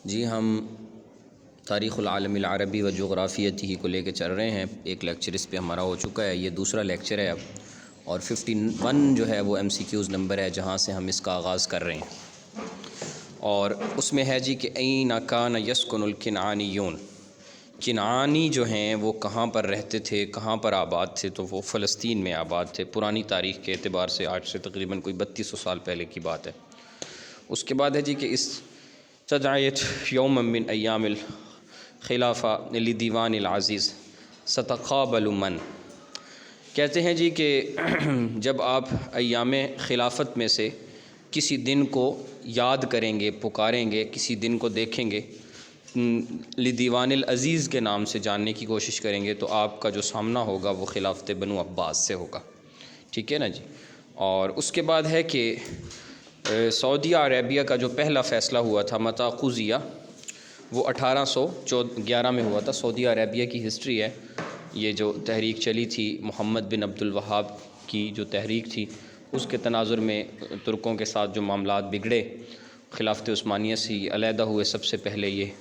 جی ہم تاریخ العالم العربی و جغرافیتہ کو لے کے چل رہے ہیں. ایک لیکچر اس پہ ہمارا ہو چکا ہے، یہ دوسرا لیکچر ہے اب، اور 51 جو ہے وہ MCQs نمبر ہے جہاں سے ہم اس کا آغاز کر رہے ہیں. اور اس میں ہے جی کہ این کان یسکن الکنعانیون، کنعانی جو ہیں وہ کہاں پر رہتے تھے، کہاں پر آباد تھے؟ تو وہ فلسطین میں آباد تھے پرانی تاریخ کے اعتبار سے، آج سے تقریباً کوئی 3200 سال پہلے کی بات ہے. اس کے بعد ہے جی کہ اس تدعیت یوم من ایام الخلافہ لدیوان العزیز ستقابل من، کہتے ہیں جی کہ جب آپ ایام خلافت میں سے کسی دن کو یاد کریں گے، پکاریں گے، کسی دن کو دیکھیں گے، لدیوان العزیز کے نام سے جاننے کی کوشش کریں گے، تو آپ کا جو سامنا ہوگا وہ خلافت بنو عباس سے ہوگا. ٹھیک ہے نا جی. اور اس کے بعد ہے کہ سعودیہ عربیہ کا جو پہلا فیصلہ ہوا تھا متا قضیہ، وہ 1811 میں ہوا تھا. سعودیہ عربیہ کی ہسٹری ہے. یہ جو تحریک چلی تھی محمد بن عبد الوہاب کی جو تحریک تھی، اس کے تناظر میں ترکوں کے ساتھ جو معاملات بگڑے، خلافت عثمانیہ سے علیحدہ ہوئے سب سے پہلے یہ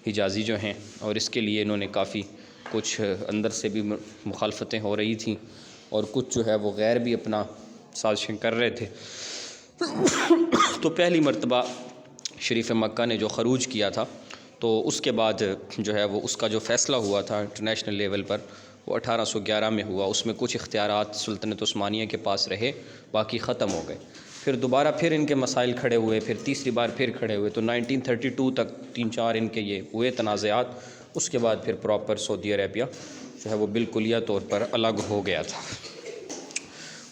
حجازی جو ہیں، اور اس کے لیے انہوں نے کافی کچھ اندر سے بھی مخالفتیں ہو رہی تھیں، اور کچھ جو ہے وہ غیر بھی اپنا سازشیں کر رہے تھے. تو پہلی مرتبہ شریف مکہ نے جو خروج کیا تھا، تو اس کے بعد جو ہے وہ اس کا جو فیصلہ ہوا تھا انٹرنیشنل لیول پر، وہ 1811 میں ہوا. اس میں کچھ اختیارات سلطنت عثمانیہ کے پاس رہے، باقی ختم ہو گئے. پھر دوبارہ پھر ان کے مسائل کھڑے ہوئے، پھر تیسری بار پھر کھڑے ہوئے. تو 1932 تک 3-4 ان کے یہ ہوئے تنازعات. اس کے بعد پھر پراپر سعودی عربیہ جو ہے وہ بالکلیہ طور پر الگ ہو گیا تھا.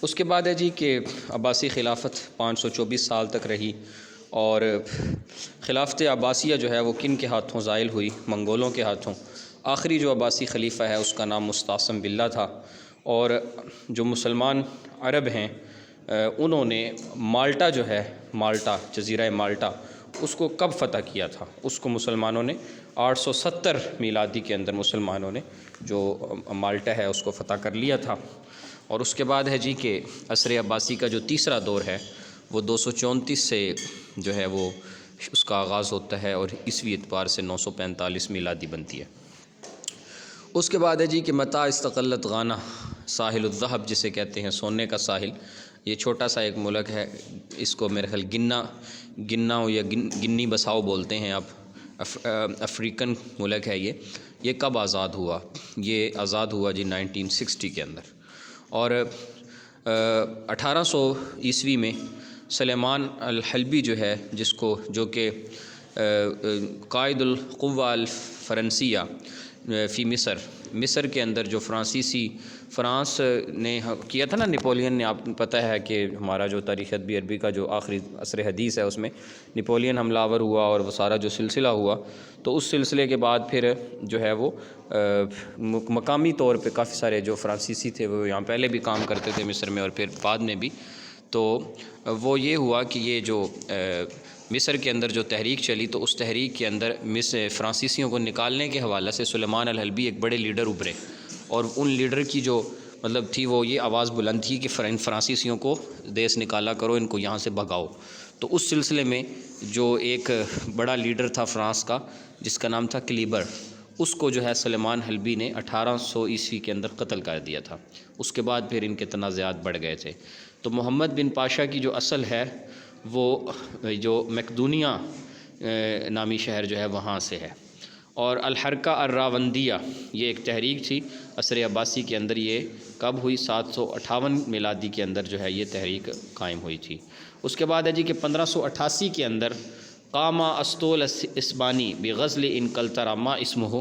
اس کے بعد ہے جی کہ عباسی خلافت 524 سال تک رہی. اور خلافت عباسیہ جو ہے وہ کن کے ہاتھوں زائل ہوئی؟ منگولوں کے ہاتھوں. آخری جو عباسی خلیفہ ہے اس کا نام مستعصم باللہ تھا. اور جو مسلمان عرب ہیں انہوں نے مالٹا جو ہے، مالٹا جزیرہ مالٹا، اس کو کب فتح کیا تھا؟ اس کو مسلمانوں نے 870 میلادی کے اندر مسلمانوں نے جو مالٹا ہے اس کو فتح کر لیا تھا. اور اس کے بعد ہے جی کہ عصر عباسی کا جو تیسرا دور ہے وہ 234 سے جو ہے وہ اس کا آغاز ہوتا ہے، اور عیسوی اعتبار سے 945 میلادی بنتی ہے. اس کے بعد ہے جی کہ متا استقلت غانا ساحل الذهب، جسے کہتے ہیں سونے کا ساحل. یہ چھوٹا سا ایک ملک ہے، اس کو میرے خیال گنا یا گنی بساؤ بولتے ہیں آپ. افریقن ملک ہے یہ کب آزاد ہوا؟ یہ آزاد ہوا جی 1960 کے اندر. اور 1800 عیسوی میں سلیمان الحلبی جو ہے، جو کہ قائد القوہ الفرنسیہ فی مصر کے اندر جو فرانس نے کیا تھا نا، نپولین نے، آپ کو پتہ ہے کہ ہمارا جو تاریخ ادبی عربی کا جو آخری عصر حدیث ہے اس میں نپولین حملہ آور ہوا اور وہ سارا جو سلسلہ ہوا. تو اس سلسلے کے بعد پھر جو ہے وہ مقامی طور پہ کافی سارے جو فرانسیسی تھے وہ یہاں پہلے بھی کام کرتے تھے مصر میں، اور پھر بعد میں بھی. تو وہ یہ ہوا کہ یہ جو مصر کے اندر جو تحریک چلی، تو اس تحریک کے اندر فرانسیسیوں کو نکالنے کے حوالے سے سلیمان الحلبی ایک بڑے لیڈر ابھرے. اور ان لیڈر کی جو مطلب تھی وہ یہ آواز بلند تھی کہ فرانسیسیوں کو دیس نکالا کرو، ان کو یہاں سے بھگاؤ. تو اس سلسلے میں جو ایک بڑا لیڈر تھا فرانس کا جس کا نام تھا کلیبر، اس کو جو ہے سلیمان حلبی نے 1800 عیسوی کے اندر قتل کر دیا تھا. اس کے بعد پھر ان کے تنازعات بڑھ گئے تھے. تو محمد بن پاشا کی جو اصل ہے وہ جو مقدونیہ نامی شہر جو ہے وہاں سے ہے. اور الحرکہ الراوندیہ یہ ایک تحریک تھی عصر عباسی کے اندر. یہ کب ہوئی؟ 758 میلادی کے اندر جو ہے یہ تحریک قائم ہوئی تھی. اس کے بعد ہے جی کہ 1588 کے اندر قام اسطول اسبانی بغزل انقلترا ما اسمہ.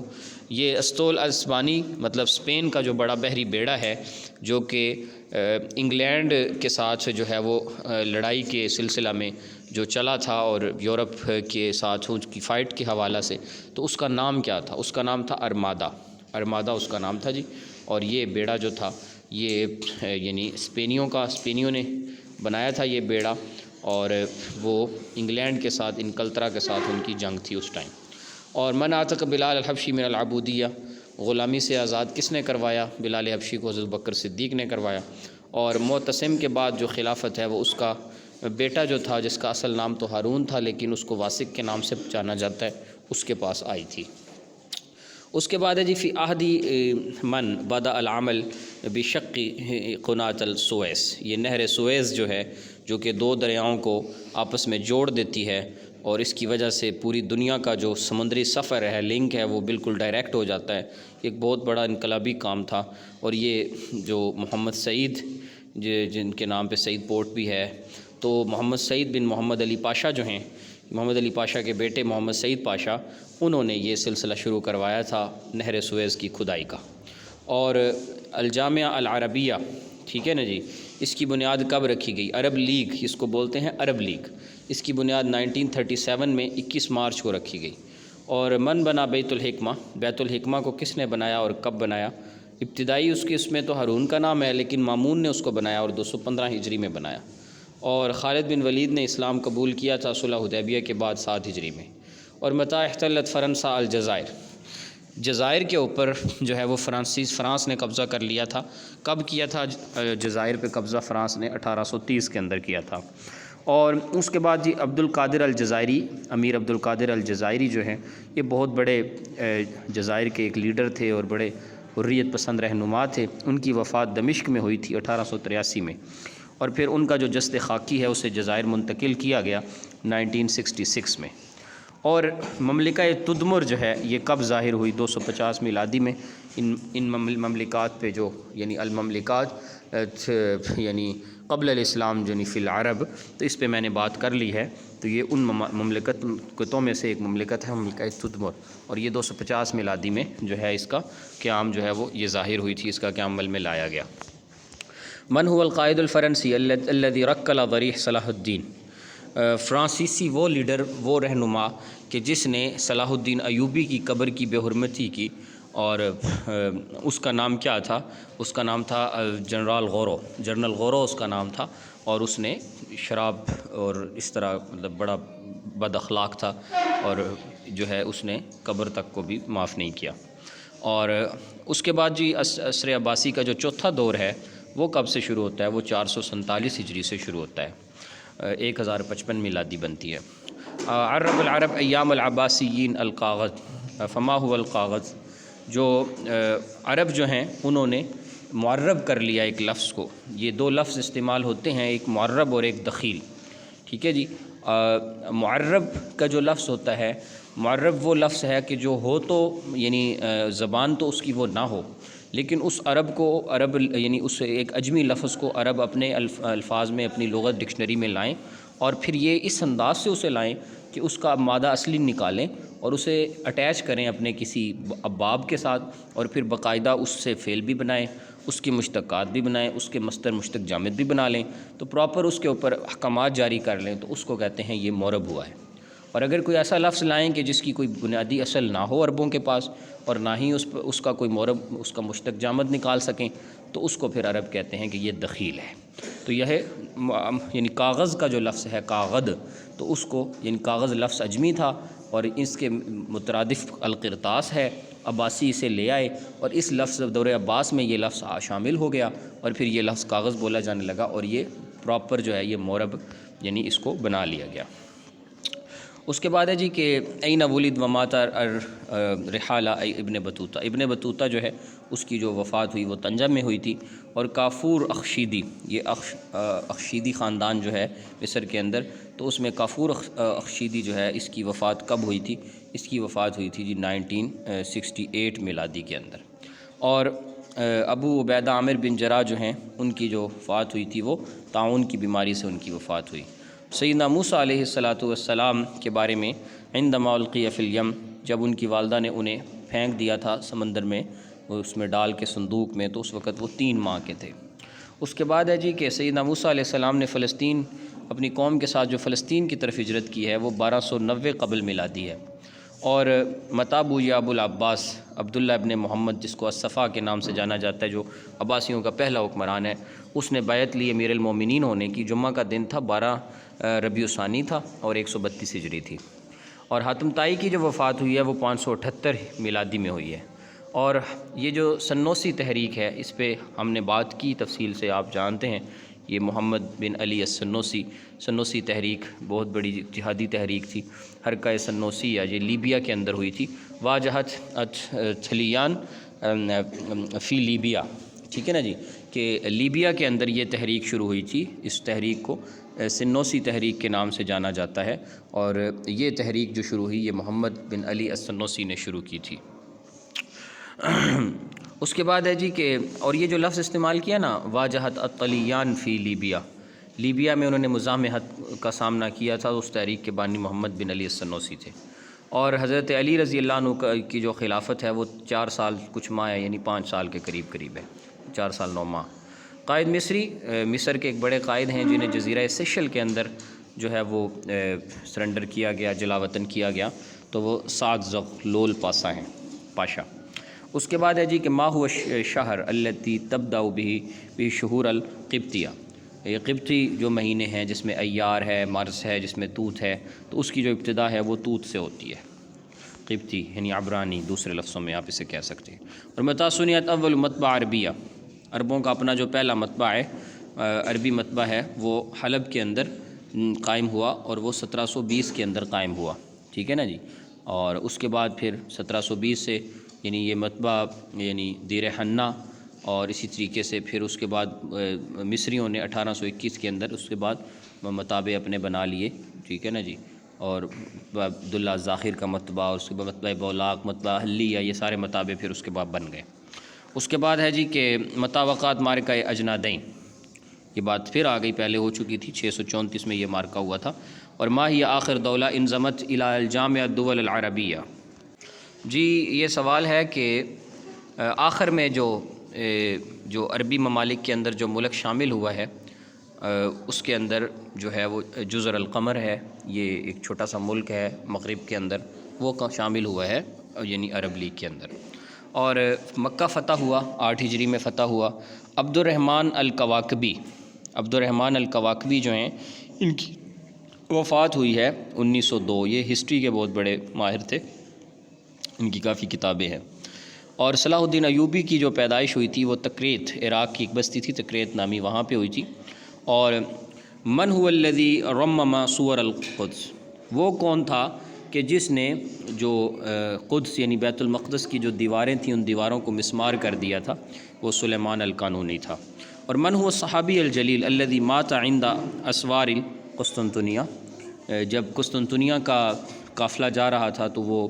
یہ اسطول اسبانی مطلب اسپین کا جو بڑا بحری بیڑا ہے، جو کہ انگلینڈ کے ساتھ جو ہے وہ لڑائی کے سلسلہ میں جو چلا تھا، اور یورپ کے ساتھ اس کی فائٹ کے حوالہ سے. تو اس کا نام کیا تھا؟ اس کا نام تھا ارمادہ اس کا نام تھا جی. اور یہ بیڑا جو تھا یہ یعنی اسپینیوں نے بنایا تھا یہ بیڑا، اور وہ انگلینڈ کے ساتھ، انقلترا کے ساتھ ان کی جنگ تھی اس ٹائم. اور من اعتق بلال الحبشی من العبودیہ، غلامی سے آزاد کس نے کروایا؟ بلال حبشی کو حضرت بکر صدیق نے کروایا. اور معتصم کے بعد جو خلافت ہے وہ اس کا بیٹا جو تھا جس کا اصل نام تو ہارون تھا لیکن اس کو واسق کے نام سے جانا جاتا ہے، اس کے پاس آئی تھی۔ اس کے بعد ہے جی فی عہدی من بدأ العمل بشق قناة السویس، یہ نہر سویس جو ہے جو کہ دو دریاؤں کو آپس میں جوڑ دیتی ہے، اور اس کی وجہ سے پوری دنیا کا جو سمندری سفر ہے، لنک ہے، وہ بالکل ڈائریکٹ ہو جاتا ہے۔ ایک بہت بڑا انقلابی کام تھا، اور یہ جو محمد سعید جن کے نام پہ سعید پورٹ بھی ہے، تو محمد سعید بن محمد علی پاشا جو ہیں، محمد علی پاشا کے بیٹے محمد سعید پاشا، انہوں نے یہ سلسلہ شروع کروایا تھا نہر سویس کی کھدائی کا۔ اور الجامعہ العربیہ، ٹھیک ہے نا جی، اس کی بنیاد کب رکھی گئی؟ عرب لیگ، اس کو بولتے ہیں عرب لیگ، اس کی بنیاد 1937 میں 21 مارچ کو رکھی گئی۔ اور من بنا بیت الحکمہ، بیت الحکمہ کو کس نے بنایا اور کب بنایا؟ ابتدائی اس میں تو ہارون کا نام ہے، لیکن مامون نے اس کو بنایا اور 215 ہجری میں بنایا۔ اور خالد بن ولید نے اسلام قبول کیا تھا صلح حدیبیہ کے بعد 7 ہجری میں۔ اور متى احتلت فرنسا الجزائر، جزائر کے اوپر جو ہے وہ فرانس نے قبضہ کر لیا تھا۔ کب کیا تھا جزائر پہ قبضہ فرانس نے؟ 1830 کے اندر کیا تھا۔ اور اس کے بعد جی عبد القادر الجزائری، امیر عبد القادر الجزائری جو ہیں، یہ بہت بڑے جزائر کے ایک لیڈر تھے اور بڑے حریت پسند رہنما تھے۔ ان کی وفات دمشق میں ہوئی تھی 1883 میں، اور پھر ان کا جو جسد خاکی ہے اسے جزائر منتقل کیا گیا 1966 میں۔ اور مملکہ تدمر جو ہے یہ کب ظاہر ہوئی؟ 250 میلادی میں۔ ان مملکات پہ جو یعنی المملکات یعنی قبل الاسلام یعنی فی العرب، تو اس پہ میں نے بات کر لی ہے۔ تو یہ ان مملکتوں میں سے ایک مملکت ہے مملکہ تدمر، اور یہ 250 میلادی میں جو ہے اس کا قیام جو ہے وہ یہ ظاہر ہوئی تھی، اس کا قیام عمل میں لایا گیا۔ من هو القائد الفرنسی الذي رکل ضریح صلاح الدین، فرانسیسی وہ لیڈر، وہ رہنما کہ جس نے صلاح الدین ایوبی کی قبر کی بے حرمتی کی، اور اس کا نام کیا تھا؟ اس کا نام تھا جنرل غورو اس کا نام تھا، اور اس نے شراب اور اس طرح مطلب بڑا بد اخلاق تھا، اور جو ہے اس نے قبر تک کو بھی معاف نہیں کیا۔ اور اس کے بعد جی عصر عباسی کا جو چوتھا دور ہے وہ کب سے شروع ہوتا ہے؟ وہ 447 ہجری سے شروع ہوتا ہے، 1055 میلادی بنتی ہے۔ عرب العرب ایام العباسیین القاغذ، فما هو القاغذ، جو عرب جو ہیں انہوں نے معرب کر لیا ایک لفظ کو۔ یہ دو لفظ استعمال ہوتے ہیں، ایک معرب اور ایک دخیل، ٹھیک ہے جی۔ معرب کا جو لفظ ہوتا ہے، معرب وہ لفظ ہے کہ جو ہو تو یعنی زبان تو اس کی وہ نہ ہو، لیکن اس عرب کو یعنی اس ایک عجمی لفظ کو عرب اپنے الفاظ میں اپنی لغت ڈکشنری میں لائیں، اور پھر یہ اس انداز سے اسے لائیں کہ اس کا مادہ اصلی نکالیں اور اسے اٹیچ کریں اپنے کسی باب کے ساتھ، اور پھر باقاعدہ اس سے فعل بھی بنائیں، اس کی مشتقات بھی بنائیں، اس کے مصدر مشتق جامد بھی بنا لیں، تو پراپر اس کے اوپر احکامات جاری کر لیں، تو اس کو کہتے ہیں یہ معرب ہوا ہے۔ اور اگر کوئی ایسا لفظ لائیں کہ جس کی کوئی بنیادی اصل نہ ہو عربوں کے پاس، اور نہ ہی اس کا کوئی معرب اس کا مشتق جامد نکال سکیں، تو اس کو پھر عرب کہتے ہیں کہ یہ دخیل ہے۔ تو یہ یعنی کاغذ کا جو لفظ ہے کاغد، تو اس کو یعنی کاغذ لفظ عجمی تھا، اور اس کے مترادف القرطاس ہے، عباسی اسے لے آئے، اور اس لفظ دور عباس میں یہ لفظ شامل ہو گیا، اور پھر یہ لفظ کاغذ بولا جانے لگا، اور یہ پراپر جو ہے یہ معرب یعنی اس کو بنا لیا گیا۔ اس کے بعد ہے جی کہ این ولد ومات رحالہ ابن بطوطہ، ابن بطوطہ جو ہے اس کی جو وفات ہوئی وہ طنجہ میں ہوئی تھی۔ اور کافور اخشیدی، یہ اخشیدی خاندان جو ہے مصر کے اندر، تو اس میں کافور اخشیدی جو ہے اس کی وفات کب ہوئی تھی؟ اس کی وفات ہوئی تھی جی 1968 میلادی کے اندر۔ اور ابو عبیدہ عامر بن جراح جو ہیں ان کی جو وفات ہوئی تھی وہ طاعون کی بیماری سے ان کی وفات ہوئی۔ سیدنا موسیٰ علیہ السلام کے بارے میں عندما القی فی الیم، جب ان کی والدہ نے انہیں پھینک دیا تھا سمندر میں، اس میں ڈال کے صندوق میں، تو اس وقت وہ 3 ماہ کے تھے۔ اس کے بعد ہے جی کہ سیدنا موسیٰ علیہ السلام نے فلسطین اپنی قوم کے ساتھ جو فلسطین کی طرف ہجرت کی ہے وہ 1290 قبل میلادی ہے۔ اور متابو یا ابو العباس عبداللہ ابن محمد، جس کو الصفا کے نام سے جانا جاتا ہے، جو عباسیوں کا پہلا حکمران ہے، اس نے بیعت لی امیر المومنین ہونے کی۔ جمعہ کا دن تھا، 12 ربیع الثانی تھا، اور 132 ہجری تھی۔ اور حاتم طائی کی جو وفات ہوئی ہے وہ 578 میلادی میں ہوئی ہے۔ اور یہ جو سنوسی تحریک ہے، اس پہ ہم نے بات کی تفصیل سے، آپ جانتے ہیں یہ محمد بن علی السنوسی، سنوسی تحریک بہت بڑی جہادی تحریک تھی، حرکہ سنوسی یہ لیبیا کے اندر ہوئی تھی۔ واجہت چھلیان فی لیبیا، ٹھیک ہے نا جی، کہ لیبیا کے اندر یہ تحریک شروع ہوئی تھی۔ اس تحریک کو سنوسی تحریک کے نام سے جانا جاتا ہے، اور یہ تحریک جو شروع ہوئی یہ محمد بن علی السنوسی نے شروع کی تھی۔ اس کے بعد ہے جی کہ اور یہ جو لفظ استعمال کیا نا، واجہت الطلیان فی لیبیا، لیبیا میں انہوں نے مزاحمت کا سامنا کیا تھا، اس تحریک کے بانی محمد بن علی السنوسی تھے۔ اور حضرت علی رضی اللہ عنہ کی جو خلافت ہے وہ 4 سال کچھ ماہ ہے، یعنی 5 سال کے قریب ہے، 4 سال 9 ماہ۔ قائد مصری، مصر کے ایک بڑے قائد ہیں جنہیں جزیرہ سیشل کے اندر جو ہے وہ سرنڈر کیا گیا، جلا وطن کیا گیا، تو وہ سعد زغلول پاشا۔ اس کے بعد ہے جی کہ ما هو الشہر التی تبدأ به شہور القبطیہ، یہ قبطی جو مہینے ہیں جس میں ایار ہے، مرس ہے، جس میں توت ہے، تو اس کی جو ابتدا ہے وہ توت سے ہوتی ہے۔ قبطی یعنی عبرانی، دوسرے لفظوں میں آپ اسے کہہ سکتے ہیں۔ اور متى سنیت اول مطبع عربیہ، عربوں کا اپنا جو پہلا مطبع ہے، عربی مطبع ہے، وہ حلب کے اندر قائم ہوا، اور وہ 1720 کے اندر قائم ہوا، ٹھیک ہے نا جی۔ اور اس کے بعد پھر 1720 سے یعنی یہ مطبع یعنی دیر حنہ، اور اسی طریقے سے پھر اس کے بعد مصریوں نے 1821 کے اندر اس کے بعد مطابع اپنے بنا لیے، ٹھیک ہے نا جی۔ اور عبداللہ ظاہر کا مطبع، اور اس کے بعد مطبع بولاق، مطبع حلیہ، یہ سارے مطابع پھر اس کے بعد بن گئے۔ اس کے بعد ہے جی کہ مطابقات مارکہ اجنادین، یہ بات پھر آ گئی، پہلے ہو چکی تھی، 634 میں یہ مارکہ ہوا تھا۔ اور ما ہی آخر دولہ انضمت الی الجامع الدول العربیہ، جی یہ سوال ہے کہ آخر میں جو عربی ممالک کے اندر جو ملک شامل ہوا ہے، اس کے اندر جو ہے وہ جزر القمر ہے، یہ ایک چھوٹا سا ملک ہے مغرب کے اندر، وہ شامل ہوا ہے یعنی عرب لیگ کے اندر۔ اور مکہ فتح ہوا، 8 ہجری میں فتح ہوا۔ عبد الرحمن الکواکبی جو ہیں، ان کی وفات ہوئی ہے 1902، یہ ہسٹری کے بہت بڑے ماہر تھے، ان کی کافی کتابیں ہیں۔ اور صلاح الدین ایوبی کی جو پیدائش ہوئی تھی وہ تکریت، عراق کی ایک بستی تھی تکریت نامی، وہاں پہ ہوئی تھی۔ اور من هو الذی رمم صور القدس، وہ کون تھا کہ جس نے جو قدس یعنی بیت المقدس کی جو دیواریں تھیں ان دیواروں کو مسمار کر دیا تھا، وہ سلیمان القانونی تھا۔ اور من هو الصحابی الجلیل الذی مات عند اسوار قسطنطنیہ، جب قسطنطنیہ کا قافلہ جا رہا تھا تو وہ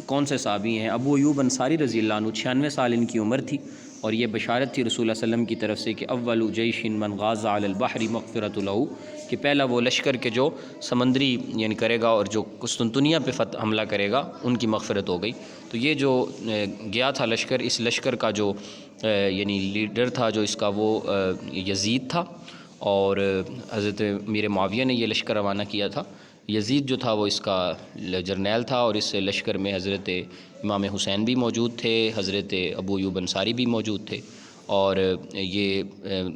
کون سے صحابی ہیں؟ ابو ایوب انصاری رضی اللہ عنہ، 96 سال ان کی عمر تھی، اور یہ بشارت تھی رسول اللہ علیہ وسلم کی طرف سے کہ اول جیش من غاز علی البحر مغفرۃ لہ، کہ پہلا وہ لشکر کے جو سمندری یعنی کرے گا اور جو قسطنطنیہ پہ حملہ کرے گا ان کی مغفرت ہو گئی۔ تو یہ جو گیا تھا لشکر، اس لشکر کا جو یعنی لیڈر تھا جو اس کا، وہ یزید تھا، اور حضرت امیر معاویہ نے یہ لشکر روانہ کیا تھا۔ یزید جو تھا وہ اس کا جرنیل تھا، اور اس لشکر میں حضرت امام حسین بھی موجود تھے، حضرت ابو ایوب انصاری بھی موجود تھے، اور یہ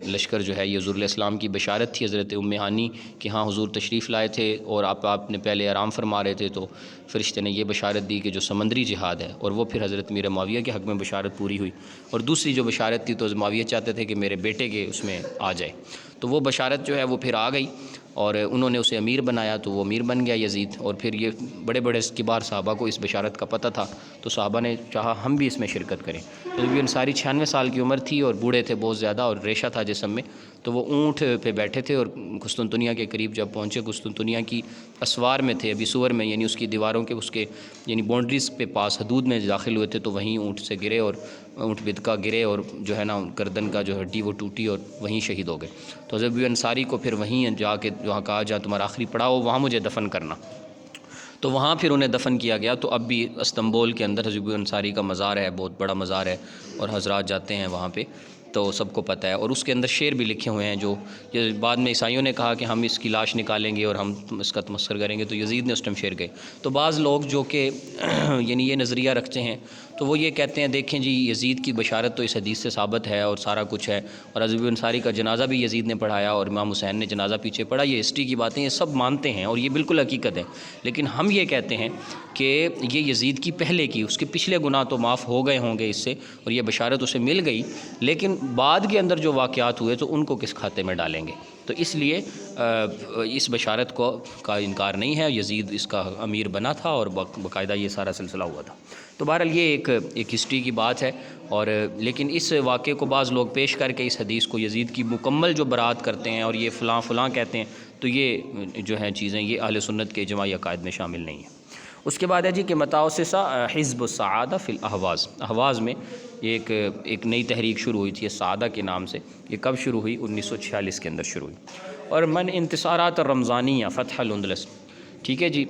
لشکر جو ہے یہ حضور علیہ السلام کی بشارت تھی حضرت ام ہانی کہ ہاں حضور تشریف لائے تھے، اور آپ نے پہلے آرام فرما رہے تھے، تو فرشتے نے یہ بشارت دی کہ جو سمندری جہاد ہے، اور وہ پھر حضرت امیر معاویہ کے حق میں بشارت پوری ہوئی۔ اور دوسری جو بشارت تھی تو معاویہ چاہتے تھے کہ میرے بیٹے کے اس میں آ جائے، تو وہ بشارت جو ہے وہ پھر آ گئی، اور انہوں نے اسے امیر بنایا، تو وہ امیر بن گیا یزید۔ اور پھر یہ بڑے بڑے کبار صحابہ کو اس بشارت کا پتہ تھا، تو صحابہ نے چاہا ہم بھی اس میں شرکت کریں۔ تو ابی انصاری 96 سال کی عمر تھی، اور بوڑھے تھے بہت زیادہ، اور ریشہ تھا جسم میں، تو وہ اونٹ پہ بیٹھے تھے، اور قسطنطنیہ کے قریب جب پہنچے، قسطنطنیہ کی اسوار میں تھے، ابھی سور میں یعنی اس کی دیواروں کے اس کے یعنی باؤنڈریز پہ پاس حدود میں داخل ہوئے تھے، تو وہیں اونٹ سے گرے، اور اونٹ بدکا گرے، اور جو ہے نا گردن کا جو ہڈی وہ ٹوٹی، اور وہیں شہید ہو گئے۔ تو حضرت ابی انصاری کو پھر وہیں جا کے وہاں کہا جہاں تمہارا آخری پڑاؤ وہاں مجھے دفن کرنا، تو وہاں پھر انہیں دفن کیا گیا۔ تو اب بھی استنبول کے اندر حضرت ابی انصاری کا مزار ہے، بہت بڑا مزار ہے، اور حضرات جاتے ہیں وہاں پہ، تو سب کو پتہ ہے۔ اور اس کے اندر شعر بھی لکھے ہوئے ہیں، جو بعد میں عیسائیوں نے کہا کہ ہم اس کی لاش نکالیں گے اور ہم اس کا تمسخر کریں گے، تو یزید نے اس ٹائم شعر گئے۔ تو بعض لوگ جو کہ یعنی یہ نظریہ رکھتے ہیں، تو وہ یہ کہتے ہیں دیکھیں جی یزید کی بشارت تو اس حدیث سے ثابت ہے اور سارا کچھ ہے، اور عزیز انصاری کا جنازہ بھی یزید نے پڑھایا اور امام حسین نے جنازہ پیچھے پڑھا، یہ ہسٹری کی باتیں، یہ سب مانتے ہیں اور یہ بالکل حقیقت ہے، لیکن ہم یہ کہتے ہیں کہ یہ یزید کی پہلے کی، اس کے پچھلے گناہ تو معاف ہو گئے ہوں گے اس سے، اور یہ بشارت اسے مل گئی، لیکن بعد کے اندر جو واقعات ہوئے تو ان کو کس کھاتے میں ڈالیں گے؟ تو اس لیے اس بشارت کا انکار نہیں ہے، یزید اس کا امیر بنا تھا اور باقاعدہ یہ سارا سلسلہ ہوا تھا۔ تو بہرحال یہ ایک ہسٹری کی بات ہے، اور لیکن اس واقعے کو بعض لوگ پیش کر کے اس حدیث کو یزید کی مکمل جو برات کرتے ہیں اور یہ فلاں فلاں کہتے ہیں، تو یہ جو ہیں چیزیں یہ اہل سنت کے اجماعی عقائد میں شامل نہیں ہیں۔ اس کے بعد ہے جی کہ متاؤسسہ حزب السعادہ فی الاحواز، احواز میں ایک نئی تحریک شروع ہوئی تھی سعادہ کے نام سے۔ یہ کب شروع ہوئی؟ 1946 کے اندر شروع ہوئی۔ اور من انتصارات الرمضانیہ فتح الاندلس، ٹھیک ہے جی،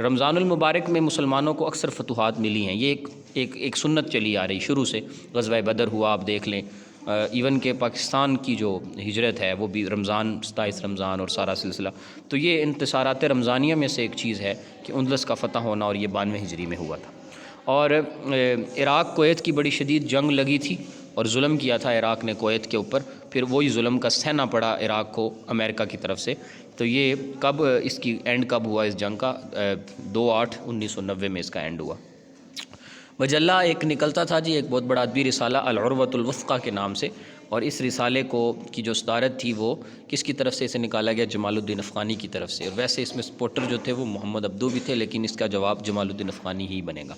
رمضان المبارک میں مسلمانوں کو اکثر فتوحات ملی ہیں، یہ ایک سنت چلی آ رہی شروع سے، غزوہ بدر ہوا آپ دیکھ لیں، ایون کہ پاکستان کی جو ہجرت ہے وہ بھی رمضان 27 رمضان اور سارا سلسلہ، تو یہ انتصارات رمضانیہ میں سے ایک چیز ہے کہ اندلس کا فتح ہونا، اور یہ 92 ہجری میں ہوا تھا۔ اور عراق کویت کی بڑی شدید جنگ لگی تھی اور ظلم کیا تھا عراق نے کویت کے اوپر، پھر وہی ظلم کا سہنا پڑا عراق کو امریکہ کی طرف سے۔ تو یہ کب اس کی اینڈ کب ہوا اس جنگ کا؟ 2/8/1990 میں اس کا اینڈ ہوا۔ مجلہ ایک نکلتا تھا جی، ایک بہت بڑا ادبی رسالہ العروۃ الوثقی کے نام سے، اور اس رسالے کی جو صدارت تھی وہ کس کی طرف سے اسے نکالا گیا؟ جمال الدین افغانی کی طرف سے، اور ویسے اس میں سپورٹر جو تھے وہ محمد عبدو بھی تھے، لیکن اس کا جواب جمال الدین افغانی ہی بنے گا۔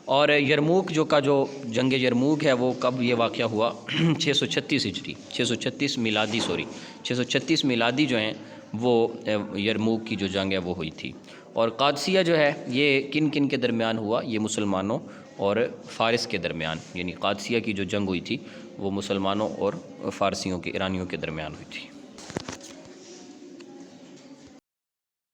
اور یرموک جو جنگ یرموک ہے وہ کب یہ واقعہ ہوا؟ 636 ہجری، 636 میلادی، 636 میلادی جو ہیں وہ یرموک کی جو جنگ ہے وہ ہوئی تھی۔ اور قادسیہ جو ہے یہ کن کن کے درمیان ہوا؟ یہ مسلمانوں اور فارس کے درمیان، یعنی قادسیہ کی جو جنگ ہوئی تھی وہ مسلمانوں اور فارسیوں کے، ایرانیوں کے درمیان ہوئی تھی۔